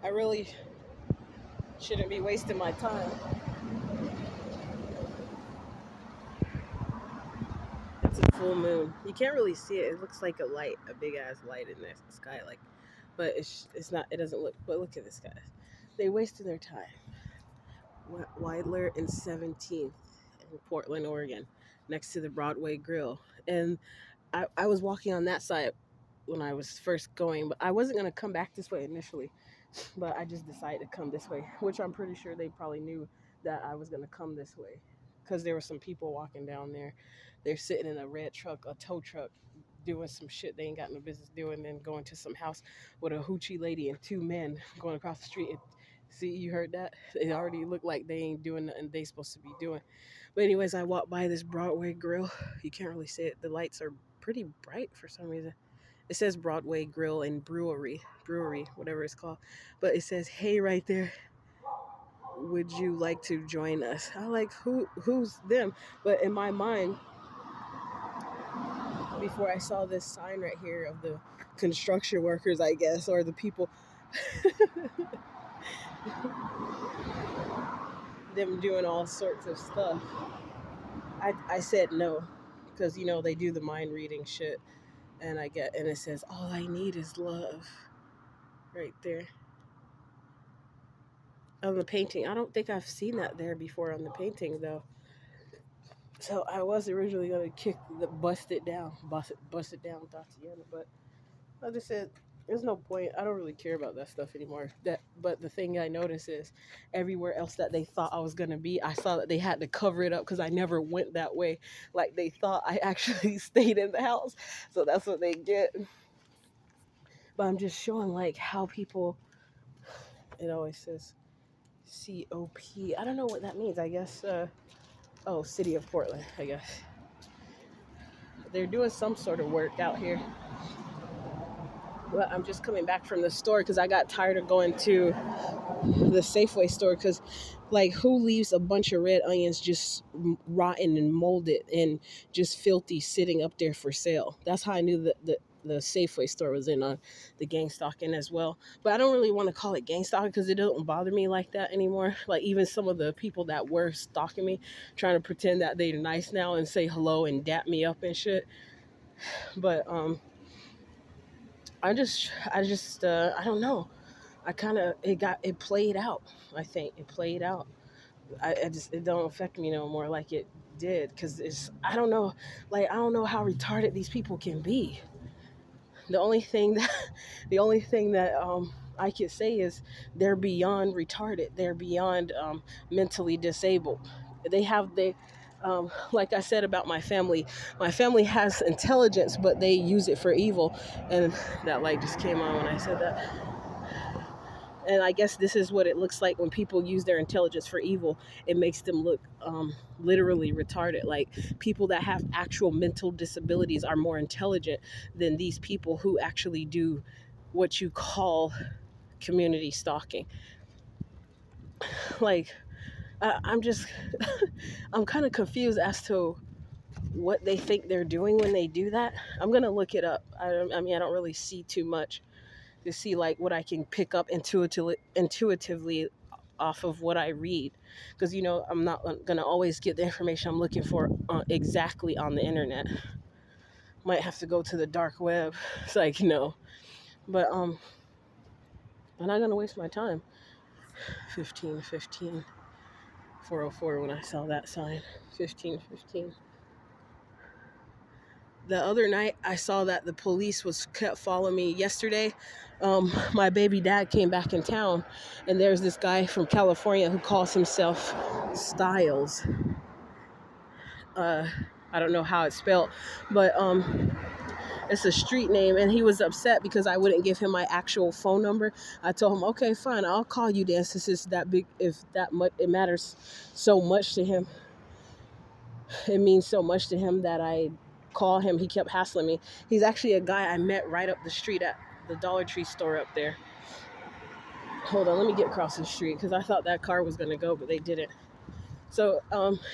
I really shouldn't be wasting my time. It's a full moon. You can't really see it. It looks like a light, a big ass light in the sky, like, but it's not. It doesn't look. But look at this, guys. They wasted their time. Weidler and 17th in Portland, Oregon, next to the Broadway Grill, and I was walking on that side when I was first going, but I wasn't gonna come back this way initially, but I just decided to come this way, which I'm pretty sure they probably knew that I was gonna come this way, because there were some people walking down there. They're sitting in a red truck, a tow truck, doing some shit they ain't got no business doing, then going to some house with a hoochie lady and two men going across the street. See, you heard that? It already looked like they ain't doing nothing they supposed to be doing. But anyways, I walked by this Broadway Grill. You can't really see it. The lights are pretty bright for some reason. It says Broadway Grill and Brewery, whatever it's called. But it says, "Hey," right there. Would you like to join us? I like who's them, but in my mind, before I saw this sign right here of the construction workers, I guess, or the people, them doing all sorts of stuff, I said no, because they do the mind reading shit, and and it says all I need is love, right there on the painting. I don't think I've seen that there before on the painting though. So I was originally gonna bust it down, Tatiana, but I just said there's no point. I don't really care about that stuff anymore. But the thing I noticed is everywhere else that they thought I was gonna be, I saw that they had to cover it up because I never went that way. Like they thought I actually stayed in the house, so that's what they get. But I'm just showing like how people. It always says COP. I don't know what that means. I guess. City of Portland. I guess they're doing some sort of work out here. Well, I'm just coming back from the store because I got tired of going to the Safeway store, because like who leaves a bunch of red onions just rotten and molded and just filthy sitting up there for sale? That's how I knew that the Safeway store was in on the gang stalking as well. But I don't really want to call it gang stalking because it doesn't bother me like that anymore. Like even some of the people that were stalking me, trying to pretend that they're nice now and say hello and dap me up and shit. But I don't know. I kind of it played out. I think it played out. I just it don't affect me no more like it did, because it's I don't know, like I don't know how retarded these people can be. The only thing that I could say is they're beyond retarded. They're beyond mentally disabled. They like I said about my family has intelligence, but they use it for evil. And that light just came on when I said that. And I guess this is what it looks like when people use their intelligence for evil. It makes them look literally retarded. Like people that have actual mental disabilities are more intelligent than these people who actually do what you call community stalking. Like I'm just I'm kind of confused as to what they think they're doing when they do that. I'm gonna look it up. I mean, I don't really see too much to see like what I can pick up intuitively off of what I read, because I'm not gonna always get the information I'm looking for exactly on the internet. Might have to go to the dark web. It's like but I'm not gonna waste my time. 15:15, 4:04 when I saw that sign. 15:15. The other night I saw that the police was kept following me. Yesterday my baby dad came back in town, and there's this guy from California who calls himself Styles. I don't know how it's spelled, but it's a street name, and he was upset because I wouldn't give him my actual phone number. I told him, okay, fine, I'll call you then, since it's that big. If that much it matters so much to him, it means so much to him that I call him. He kept hassling me. He's actually a guy I met right up the street at the Dollar Tree store up there. Hold on, let me get across the street because I thought that car was gonna go, but they didn't. So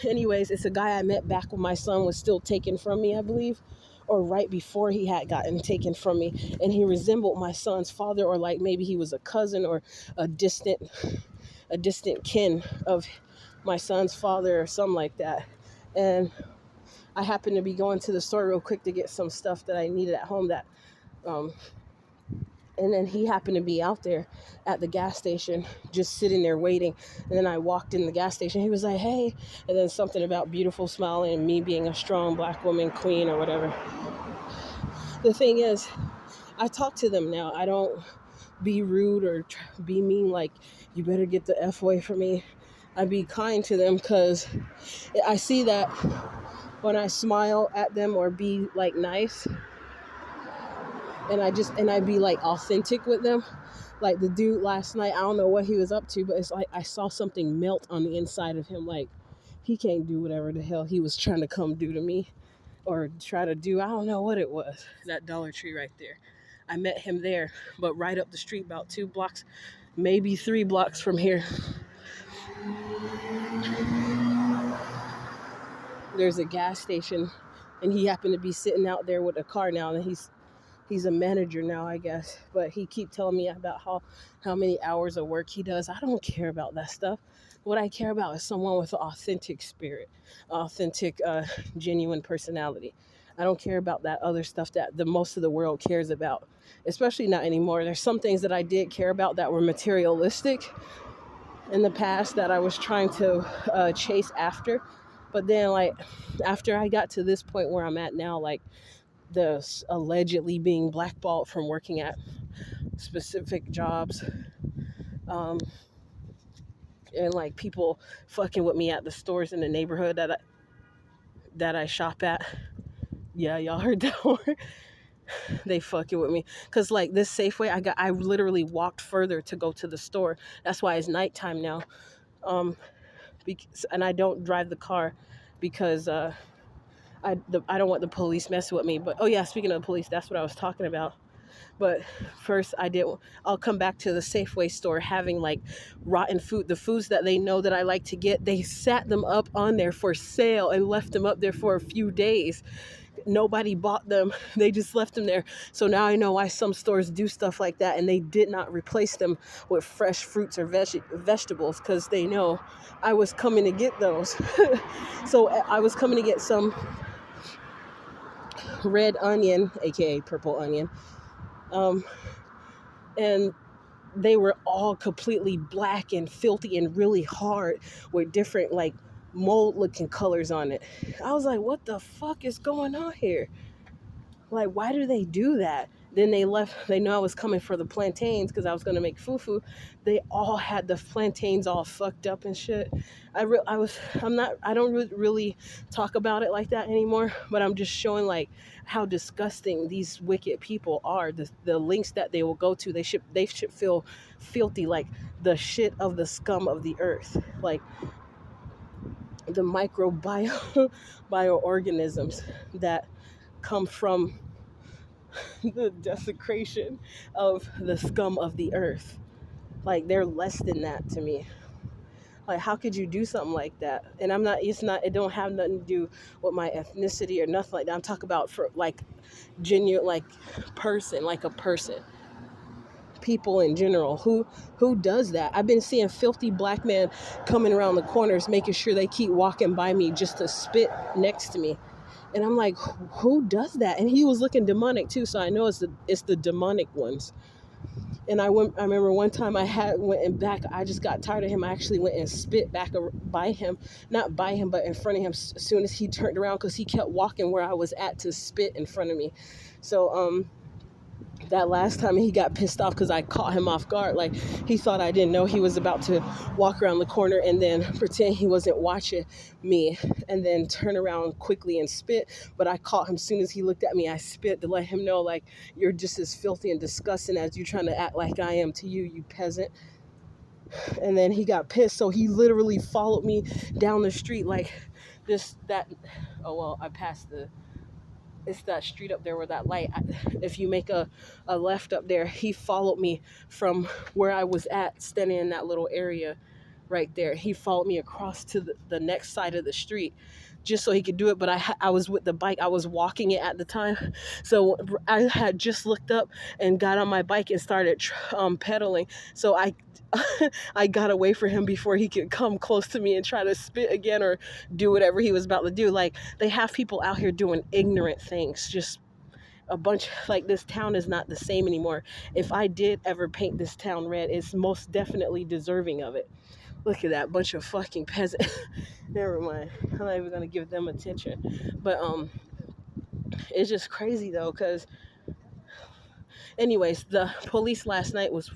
anyways, it's a guy I met back when my son was still taken from me, I believe, or right before he had gotten taken from me, and he resembled my son's father, or like maybe he was a cousin or a distant a distant kin of my son's father or something like that. And I happened to be going to the store real quick to get some stuff that I needed at home, that um and then he happened to be out there at the gas station just sitting there waiting. And then I walked in the gas station, he was like, hey. And then something about beautiful smiling and me being a strong black woman queen or whatever. The thing is, I talk to them now. I don't be rude or be mean, like, you better get the F away from me. I be kind to them, because I see that when I smile at them or be like nice, and I be like authentic with them. Like the dude last night, I don't know what he was up to, but it's like I saw something melt on the inside of him. Like, he can't do whatever the hell he was trying to come do to me, or try to do. I don't know what it was. That Dollar Tree right there. I met him there, but right up the street, about 2 blocks, maybe 3 blocks from here, there's a gas station, and he happened to be sitting out there with a car now, and he's a manager now, I guess. But he keep telling me about how many hours of work he does. I don't care about that stuff. What I care about is someone with an authentic spirit, authentic, genuine personality. I don't care about that other stuff that the most of the world cares about, especially not anymore. There's some things that I did care about that were materialistic in the past, that I was trying to chase after. But then, like, after I got to this point where I'm at now, like the allegedly being blackballed from working at specific jobs, um, and like people fucking with me at the stores in the neighborhood that I shop at. Yeah, y'all heard that word. They fucking with me, cause like this Safeway, I literally walked further to go to the store. That's why it's nighttime now. Um, and I don't drive the car because I don't want the police messing with me. But oh yeah, speaking of the police, that's what I was talking about. But first, I'll come back to the Safeway store having like rotten food, the foods that they know that I like to get. They sat them up on there for sale and left them up there for a few days. Nobody bought them. They just left them there. So now I know why some stores do stuff like that, and they did not replace them with fresh fruits or vegetables, because they know I was coming to get those. So I was coming to get some red onion, aka purple onion, um, and they were all completely black and filthy and really hard with different like mold looking colors on it. I was like, what the fuck is going on here? Like, why do they do that? Then they left. They knew I was coming for the plantains because I was gonna make fufu. They all had the plantains all fucked up and shit. I'm not. I don't really talk about it like that anymore. But I'm just showing like how disgusting these wicked people are. The links that they will go to. They should feel filthy, like the shit of the scum of the earth, like the bioorganisms that come from the desecration of the scum of the earth. Like, they're less than that to me. Like, how could you do something like that? And it don't have nothing to do with my ethnicity or nothing like that. I'm talking about for like genuine, like person, like a person, people in general. Who does that? I've been seeing filthy black men coming around the corners, making sure they keep walking by me just to spit next to me. And I'm like, who does that? And he was looking demonic too, so I know it's the demonic ones. And I remember one time went and back. I just got tired of him. I actually went and spit back by him, not by him, but in front of him. As soon as he turned around, because he kept walking where I was at to spit in front of me. So that last time he got pissed off because I caught him off guard. Like, he thought I didn't know he was about to walk around the corner and then pretend he wasn't watching me and then turn around quickly and spit. But I caught him as soon as he looked at me. I spit to let him know, like, you're just as filthy and disgusting as you trying to act like I am to you, you peasant. And then he got pissed, so he literally followed me down the street like I passed it's that street up there where that light, if you make a left up there, he followed me from where I was at, standing in that little area right there. He followed me across to the next side of the street just so he could do it. But I was with the bike. I was walking it at the time. So I had just looked up and got on my bike and started pedaling. So I got away from him before he could come close to me and try to spit again or do whatever he was about to do. Like, they have people out here doing ignorant things, just a bunch. Like, this town is not the same anymore. If I did ever paint this town red, it's most definitely deserving of it. Look at that bunch of fucking peasants. Never mind. I'm not even gonna give them attention. But it's just crazy though, because anyways, the police last night was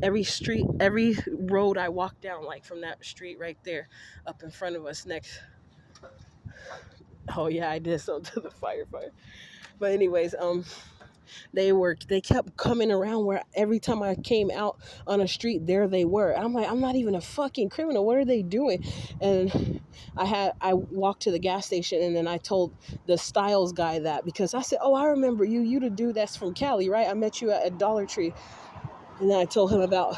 every street, every road I walked down, like from that street right there, up in front of us next. Oh yeah, I did so to the firefighter. But anyways, they kept coming around where every time I came out on a street, there they were. I'm like, I'm not even a fucking criminal. What are they doing? And I walked to the gas station, and then I told the Styles guy that, because I said, oh, I remember you the dude that's from Cali, right? I met you at a Dollar Tree. And then I told him about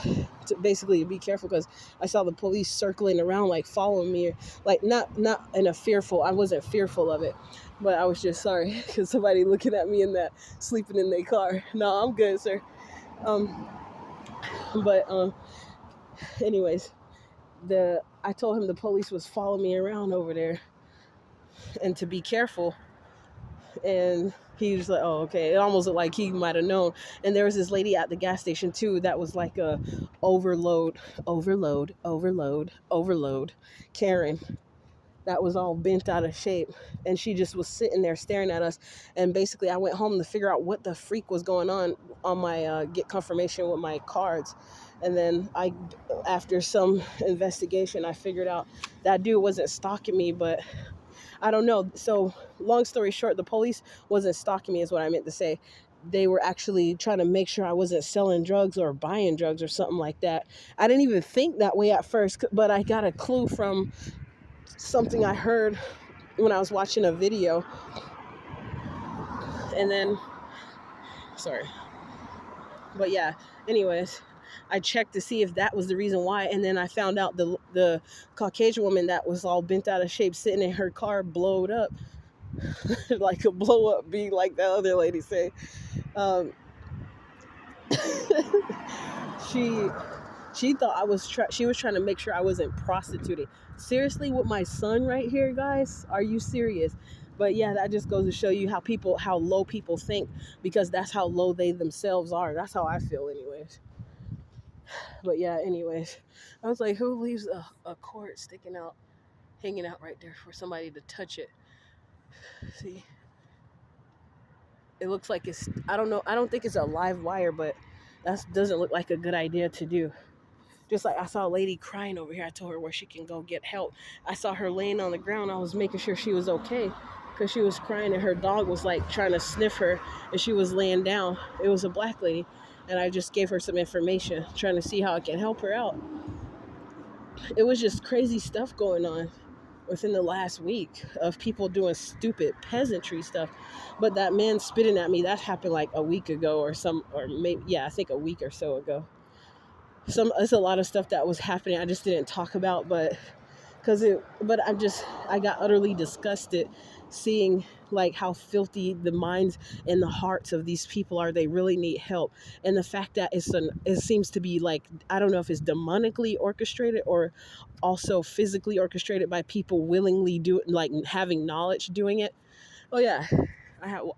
basically to be careful, because I saw the police circling around, like following me, like not in a fearful. I wasn't fearful of it, but I was just sorry because somebody looking at me in that sleeping in their car. No, I'm good, sir. Um, but anyways, I told him the police was following me around over there, and to be careful. And he was like, oh, okay. It almost looked like he might have known. And there was this lady at the gas station too that was like a overload Karen, that was all bent out of shape. And she just was sitting there staring at us. And basically I went home to figure out what the freak was going on my get confirmation with my cards. And then after some investigation, I figured out that dude wasn't stalking me, but I don't know. So long story short, the police wasn't stalking me is what I meant to say. They were actually trying to make sure I wasn't selling drugs or buying drugs or something like that. I didn't even think that way at first, but I got a clue from something I heard when I was watching a video. And then, sorry. But yeah, anyways, I checked to see if that was the reason why. And then I found out the Caucasian woman that was all bent out of shape sitting in her car blowed up. Like a blow up bee, like that other lady say. She thought I was she was trying to make sure I wasn't prostituting. Seriously, with my son right here, guys, are you serious? But yeah, that just goes to show you how low people think, because that's how low they themselves are. That's how I feel anyways. But yeah, anyways, I was like, who leaves a cord sticking out, hanging out right there for somebody to touch it? See, it looks like it's, I don't know, I don't think it's a live wire, but that doesn't look like a good idea to do. Just like I saw a lady crying over here. I told her where she can go get help. I saw her laying on the ground. I was making sure she was okay, because she was crying and her dog was like trying to sniff her, and she was laying down. It was a black lady, and I just gave her some information, trying to see how I can help her out. It was just crazy stuff going on within the last week of people doing stupid peasantry stuff. But that man spitting at me, that happened like a week ago or maybe, yeah, I think a week or so ago. It's a lot of stuff that was happening I just didn't talk about, but I got utterly disgusted seeing like how filthy the minds and the hearts of these people are. They really need help. And the fact that it seems to be like, I don't know if it's demonically orchestrated or also physically orchestrated by people willingly like having knowledge doing it. Oh yeah.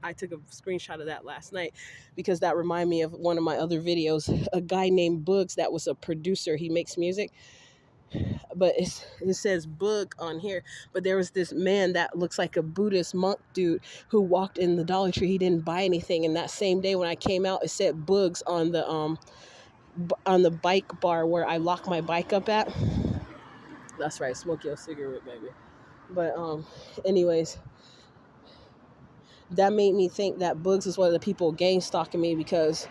I took a screenshot of that last night because that reminded me of one of my other videos. A guy named Boogs that was a producer. He makes music, but it says Boog on here. But there was this man that looks like a Buddhist monk dude who walked in the Dollar Tree. He didn't buy anything, and that same day when I came out, it said Boogs on the bike bar where I lock my bike up at. That's right, smoke your cigarette, baby. But anyways, that made me think that Boogs is one of the people gang stalking me, because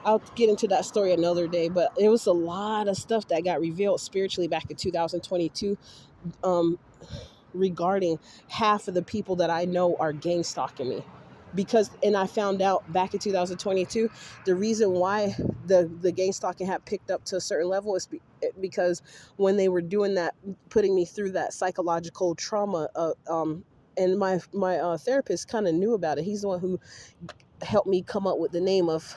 I'll get into that story another day, but it was a lot of stuff that got revealed spiritually back in 2022 regarding half of the people that I know are gang stalking me. And I found out back in 2022, the reason why the gang stalking had picked up to a certain level because when they were doing that, putting me through that psychological trauma, and my therapist kind of knew about it. He's the one who helped me come up with the name of,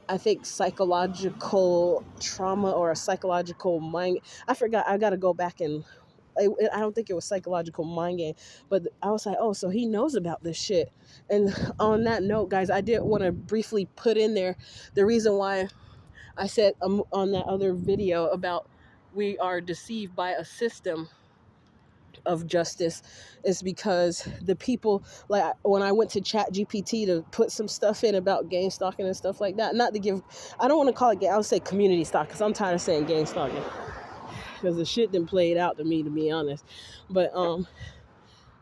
I think, psychological trauma or a psychological mind. I forgot. I got to go back and I don't think it was psychological mind game, but I was like, oh, so he knows about this shit. And on that note, guys, I did want to briefly put in there the reason why I said on that other video about we are deceived by a system of justice is because the people, like when I went to Chat GPT to put some stuff in about gang stalking and stuff like that, not to give, I don't want to call it gang, I would say community stalk, because I'm tired of saying gang stalking because the shit didn't play it out to me, to be honest. But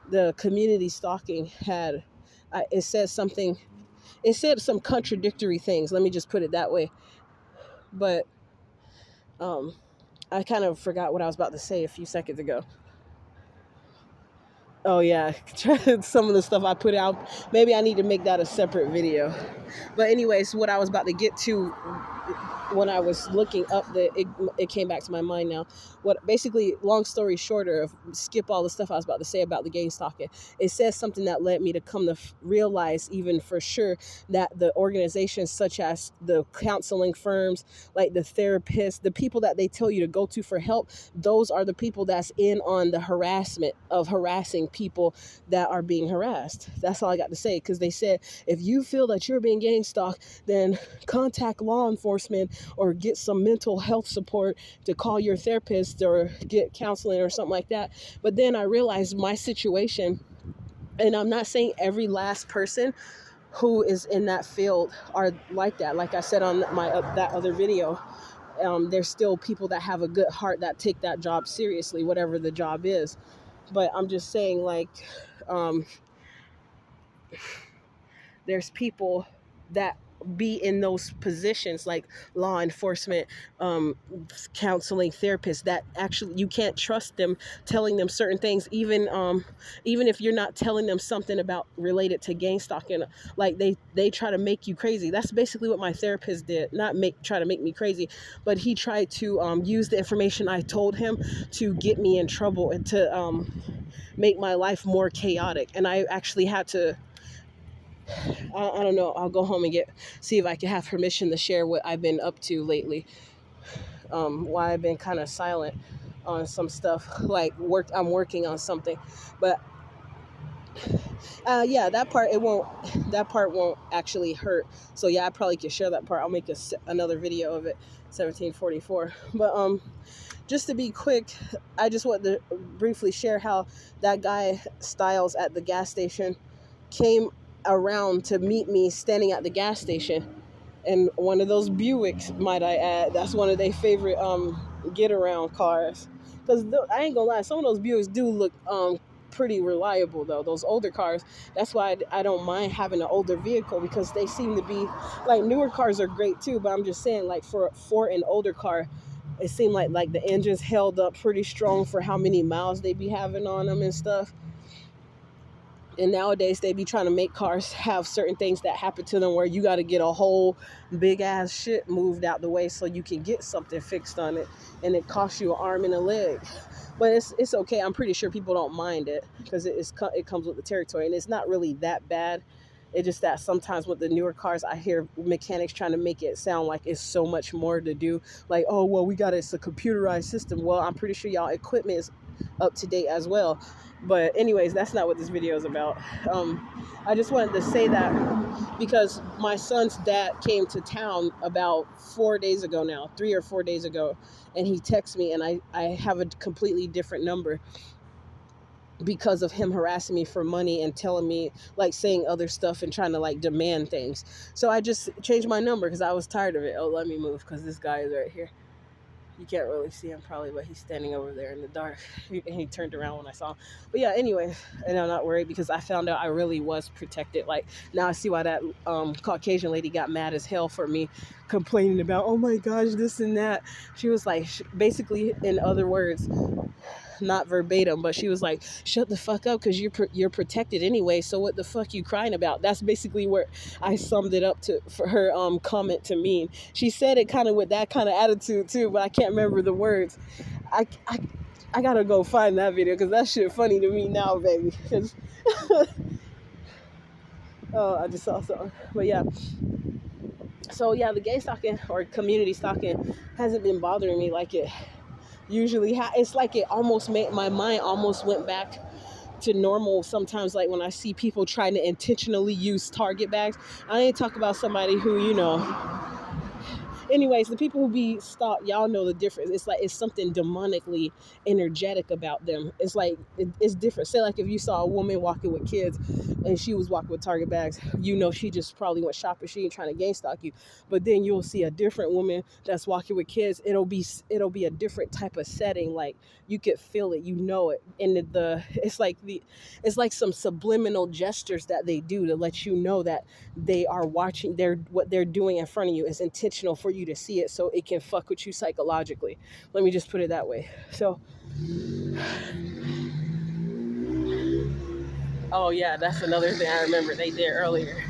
the community stalking had, it said something, it said some contradictory things, let me just put it that way. But I kind of forgot what I was about to say a few seconds ago. Oh yeah, some of the stuff I put out, maybe I need to make that a separate video. But anyways, what I was about to get to when I was looking up, it came back to my mind now. What basically, long story shorter, skip all the stuff I was about to say about the gang stalking. It says something that led me to come to realize, even for sure, that the organizations such as the counseling firms, like the therapists, the people that they tell you to go to for help, those are the people that's in on the harassment of harassing people that are being harassed. That's all I got to say, because they said if you feel that you're being gang stalked, then contact law enforcement or get some mental health support to call your therapist or get counseling or something like that. But then I realized my situation, and I'm not saying every last person who is in that field are like that. Like I said on my that other video, there's still people that have a good heart that take that job seriously, whatever the job is. But I'm just saying, like, there's people that be in those positions like law enforcement, counseling therapists, that actually you can't trust them telling them certain things, even if you're not telling them something about related to gang stalking. Like they try to make you crazy. That's basically what my therapist did. Not try to make me crazy, but he tried to use the information I told him to get me in trouble and to make my life more chaotic. And I actually had to, I don't know. I'll go home and see if I can have permission to share what I've been up to lately. Why I've been kind of silent on some stuff. Like I'm working on something, but yeah, that part won't actually hurt. So yeah, I probably could share that part. I'll make another video of it. 1744. But just to be quick, I just want to briefly share how that guy Styles at the gas station came around to meet me standing at the gas station, and one of those Buicks, might I add, that's one of their favorite get around cars. Because I ain't gonna lie, some of those Buicks do look pretty reliable though, those older cars. That's why I don't mind having an older vehicle, because they seem to be like, newer cars are great too, but I'm just saying, like, for an older car, it seemed like the engines held up pretty strong for how many miles they be having on them and stuff. And nowadays they be trying to make cars have certain things that happen to them where you got to get a whole big ass shit moved out the way so you can get something fixed on it, and it costs you an arm and a leg. But it's okay. I'm pretty sure people don't mind it because it comes with the territory, and it's not really that bad. It's just that sometimes with the newer cars, I hear mechanics trying to make it sound like it's so much more to do. Like, oh, well, it's a computerized system. Well, I'm pretty sure y'all equipment is up to date as well. But anyways, that's not what this video is about. I just wanted to say that because my son's dad came to town about 4 days ago now, 3 or 4 days ago, and he texted me, and I have a completely different number because of him harassing me for money and telling me, like, saying other stuff and trying to, like, demand things. So I just changed my number because I was tired of it. Oh, let me move because this guy is right here. You can't really see him probably, but he's standing over there in the dark. He turned around when I saw him. But yeah, anyway, and I'm not worried because I found out I really was protected. Like, now I see why that Caucasian lady got mad as hell for me complaining about, oh my gosh, this and that. She was like, basically, in other words, not verbatim, but she was like, "Shut the fuck up, because you're protected anyway. So what the fuck you crying about?" That's basically where I summed it up to for her comment to mean. She said it kind of with that kind of attitude too, but I can't remember the words. I I, I gotta go find that video because that shit funny to me now, baby. 'Cause oh, I just saw something. But yeah, so yeah, the gay stalking or community stalking hasn't been bothering me like it usually it's like it almost made my mind almost went back to normal sometimes, like when I see people trying to intentionally use Target bags. I ain't talk about somebody who, anyways, the people who be stalked, y'all know the difference. It's like it's something demonically energetic about them. It's like it's different. Say like if you saw a woman walking with kids and she was walking with Target bags, she just probably went shopping. She ain't trying to gang stalk you. But then you'll see a different woman that's walking with kids. It'll be a different type of setting. Like you could feel it, it, and it's like some subliminal gestures that they do to let you know that they are watching what they're doing in front of you is intentional for you to see it, so it can fuck with you psychologically. Let me just put it that way. So oh yeah, that's another thing I remember they did earlier,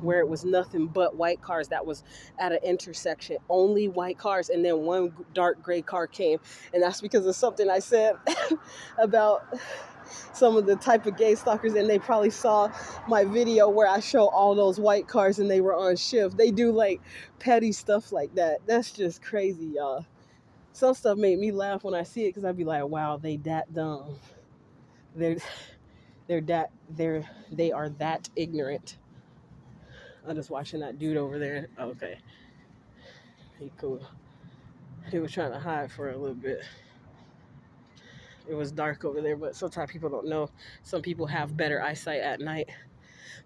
where it was nothing but white cars that was at an intersection, only white cars, and then one dark gray car came. And that's because of something I said about some of the type of gay stalkers, and they probably saw my video where I show all those white cars and they were on shift. They do like petty stuff like that. That's just crazy, y'all. Some stuff made me laugh when I see it because I'd be like, wow, they that dumb. They're they are that ignorant. I'm just watching that dude over there. Okay, he cool. He was trying to hide for a little bit. It was dark over there, but sometimes people don't know. Some people have better eyesight at night.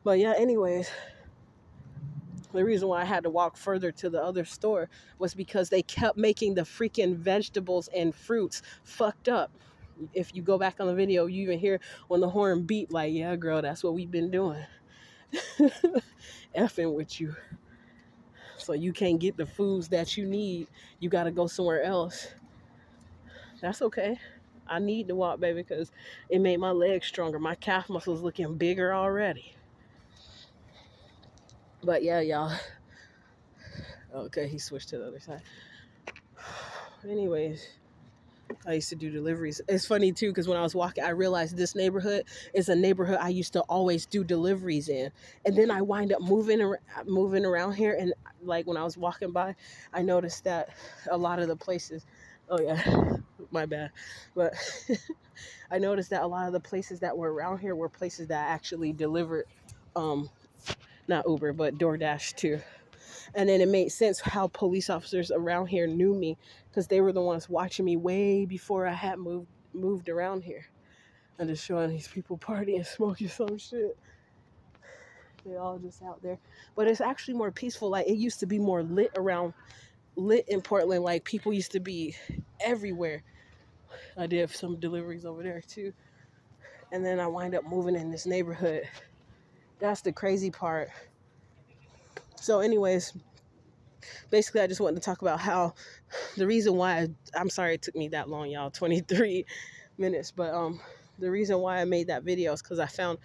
But yeah, anyways, the reason why I had to walk further to the other store was because they kept making the freaking vegetables and fruits fucked up. If you go back on the video, you even hear when the horn beep, like, yeah, girl, that's what we've been doing. Effing with you. So you can't get the foods that you need. You got to go somewhere else. That's okay. I need to walk, baby, because it made my legs stronger. My calf muscles looking bigger already. But yeah, y'all. Okay, he switched to the other side. Anyways, I used to do deliveries. It's funny too, because when I was walking, I realized this neighborhood is a neighborhood I used to always do deliveries in. And then I wind up moving around here, and like when I was walking by, I noticed that a lot of the places. Oh yeah, my bad. But I noticed that a lot of the places that were around here were places that actually delivered, um, not Uber, but DoorDash too. And then it made sense how police officers around here knew me, because they were the ones watching me way before I had moved around here. And just showing these people partying, smoking some shit. They all just out there. But it's actually more peaceful. Like it used to be more lit in Portland. Like people used to be everywhere. I did some deliveries over there too. And then I wind up moving in this neighborhood. That's the crazy part. So anyways, basically I just wanted to talk about how the reason why I'm sorry it took me that long, y'all, 23 minutes, but the reason why I made that video is because I found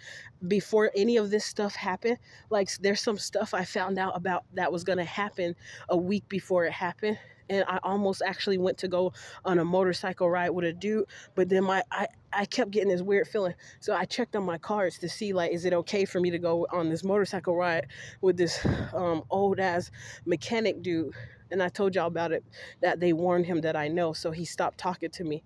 before any of this stuff happened, like there's some stuff I found out about that was going to happen a week before it happened. And I almost actually went to go on a motorcycle ride with a dude, but then I kept getting this weird feeling. So I checked on my cards to see, like, is it okay for me to go on this motorcycle ride with this old ass mechanic dude? And I told y'all about it, that they warned him that I know, so he stopped talking to me.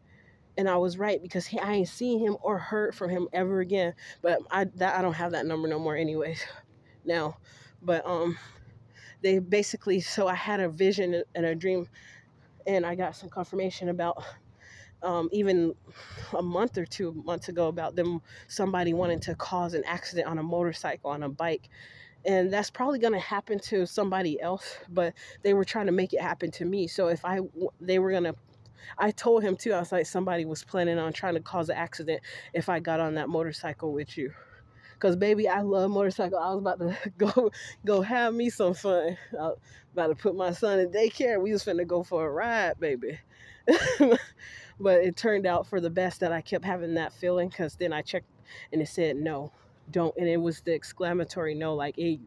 And I was right, because I ain't seen him or heard from him ever again. But I don't have that number no more anyways now. But they basically, so I had a vision and a dream, and I got some confirmation about even a month or 2 months ago about somebody wanting to cause an accident on a motorcycle, on a bike. And that's probably going to happen to somebody else, but they were trying to make it happen to me. So they were going to, I told him too, I was like, somebody was planning on trying to cause an accident if I got on that motorcycle with you. Cause baby, I love motorcycle. I was about to go have me some fun. I was about to put my son in daycare. We was finna go for a ride, baby. But it turned out for the best that I kept having that feeling, because then I checked and it said no, don't, and it was the exclamatory no, like it,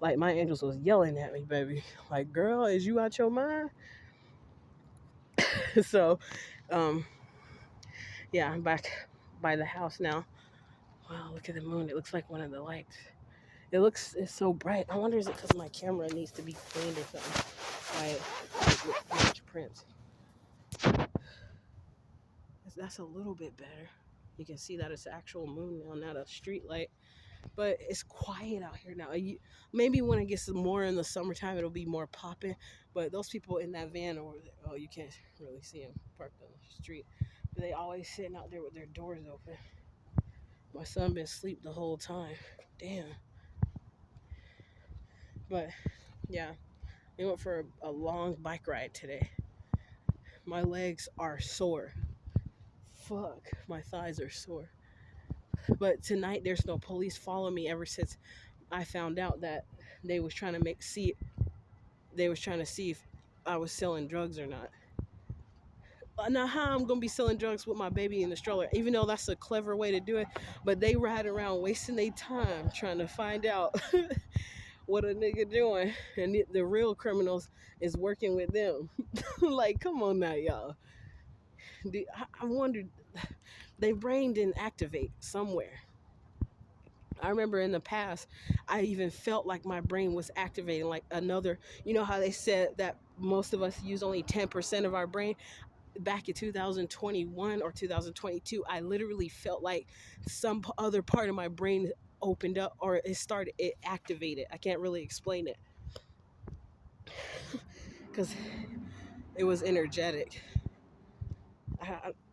like my angels was yelling at me, baby, like, girl, is you out your mind? So, um, yeah, I'm back by the house now. Wow, look at the moon. It looks like one of the lights. It's so bright. I wonder, is it because my camera needs to be cleaned or something? Like with prints. That's a little bit better. You can see that it's actual moon now, not a street light. But it's quiet out here now. Maybe when it gets more in the summertime, it'll be more popping. But those people in that van over there, oh, you can't really see them parked on the street. But they always sitting out there with their doors open. My son been asleep the whole time. Damn. But yeah, we went for a long bike ride today. My legs are sore. Fuck, my thighs are sore. But tonight there's no police following me ever since I found out that they was trying to see if I was selling drugs or not. Now, how I'm gonna be selling drugs with my baby in the stroller, even though that's a clever way to do it, but they ride around wasting their time trying to find out what a nigga doing, and the real criminals is working with them. Like, come on now, y'all. I wondered, their brain didn't activate somewhere. I remember in the past, I even felt like my brain was activating, like another, you know how they said that most of us use only 10% of our brain? Back in 2021 or 2022, I literally felt like some other part of my brain opened up, or it activated. I can't really explain it because it was energetic.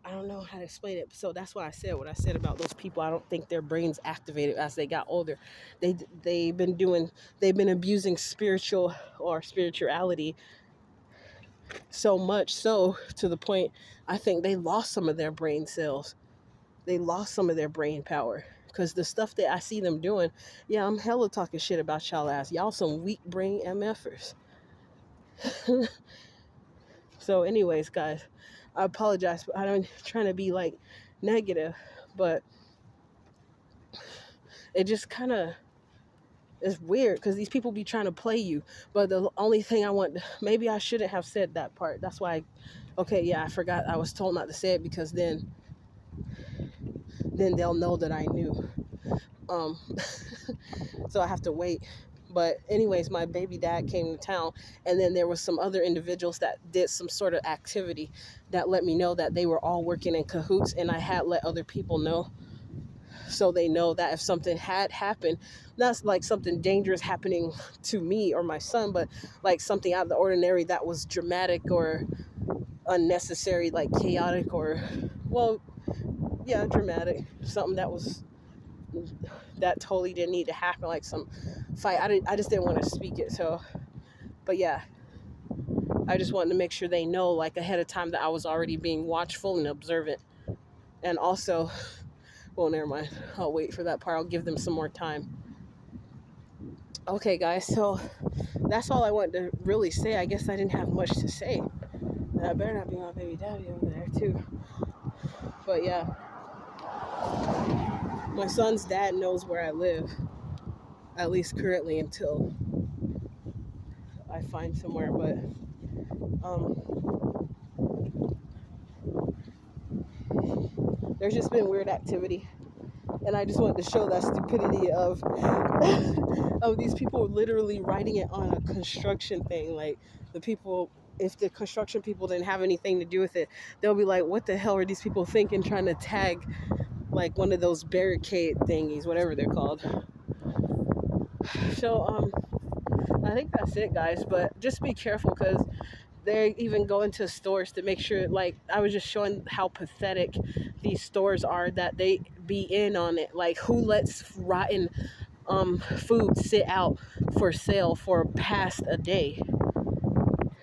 I don't know how to explain it. So that's why I said what I said about those people. I don't think their brains activated as they got older. They've been abusing spirituality so much so to the point I think they lost some of their brain cells. They lost some of their brain power. Because the stuff that I see them doing, yeah, I'm hella talking shit about y'all ass. Y'all some weak brain MFers. So anyways, guys, I apologize. I don't trying to be like negative, but it just kind of is weird because these people be trying to play you. But the only thing I want, maybe I shouldn't have said that part. That's why, okay, yeah, I forgot. I was told not to say it because then they'll know that I knew. Um, so I have to wait. But anyways, my baby dad came to town, and then there was some other individuals that did some sort of activity that let me know that they were all working in cahoots, and I had let other people know, so they know that if something had happened, not like something dangerous happening to me or my son, but like something out of the ordinary that was dramatic or unnecessary, like chaotic or, well, yeah, dramatic, something that totally didn't need to happen, like some fight. I just didn't want to speak it. So, but yeah, I just wanted to make sure they know, like, ahead of time, that I was already being watchful and observant. And also, well, never mind. I'll wait for that part. I'll give them some more time. Okay, guys. So that's all I wanted to really say. I guess I didn't have much to say. That better not be my baby daddy over there too. But yeah, my son's dad knows where I live, at least currently, until I find somewhere. But there's just been weird activity, and I just wanted to show that stupidity of of these people literally writing it on a construction thing. Like, the people, if the construction people didn't have anything to do with it, they'll be like, what the hell are these people thinking, trying to tag like one of those barricade thingies, whatever they're called. So I think that's it, guys. But just be careful, because they even go into stores to make sure, like, I was just showing how pathetic these stores are, that they be in on it. Like, who lets rotten food sit out for sale for past a day?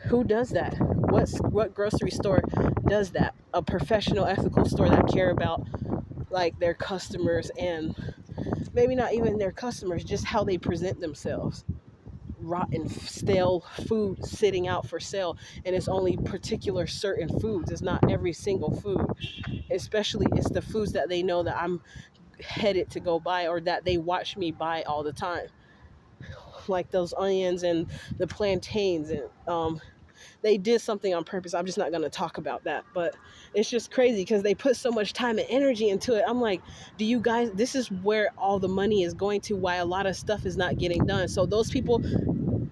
Who does that? What grocery store does that? A professional, ethical store that care about, like, their customers, and maybe not even their customers, just how they present themselves. rotten, stale food sitting out for sale, and it's only particular certain foods. It's not every single food. Especially, it's the foods that they know that I'm headed to go buy, or that they watch me buy all the time, like those onions and the plantains. And they did something on purpose. I'm just not going to talk about that, but it's just crazy because they put so much time and energy into it. I'm like, do you guys, this is where all the money is going to, why a lot of stuff is not getting done. So those people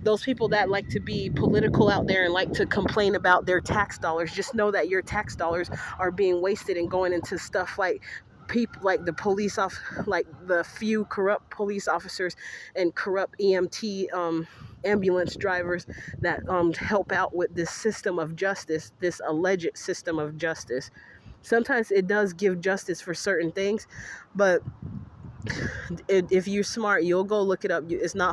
that like to be political out there and like to complain about their tax dollars, just know that your tax dollars are being wasted and going into stuff like people, like the police off, like the few corrupt police officers and corrupt EMT, ambulance drivers that help out with this system of justice, this alleged system of justice. Sometimes it does give justice for certain things, but if you're smart, you'll go look it up. It's not hard.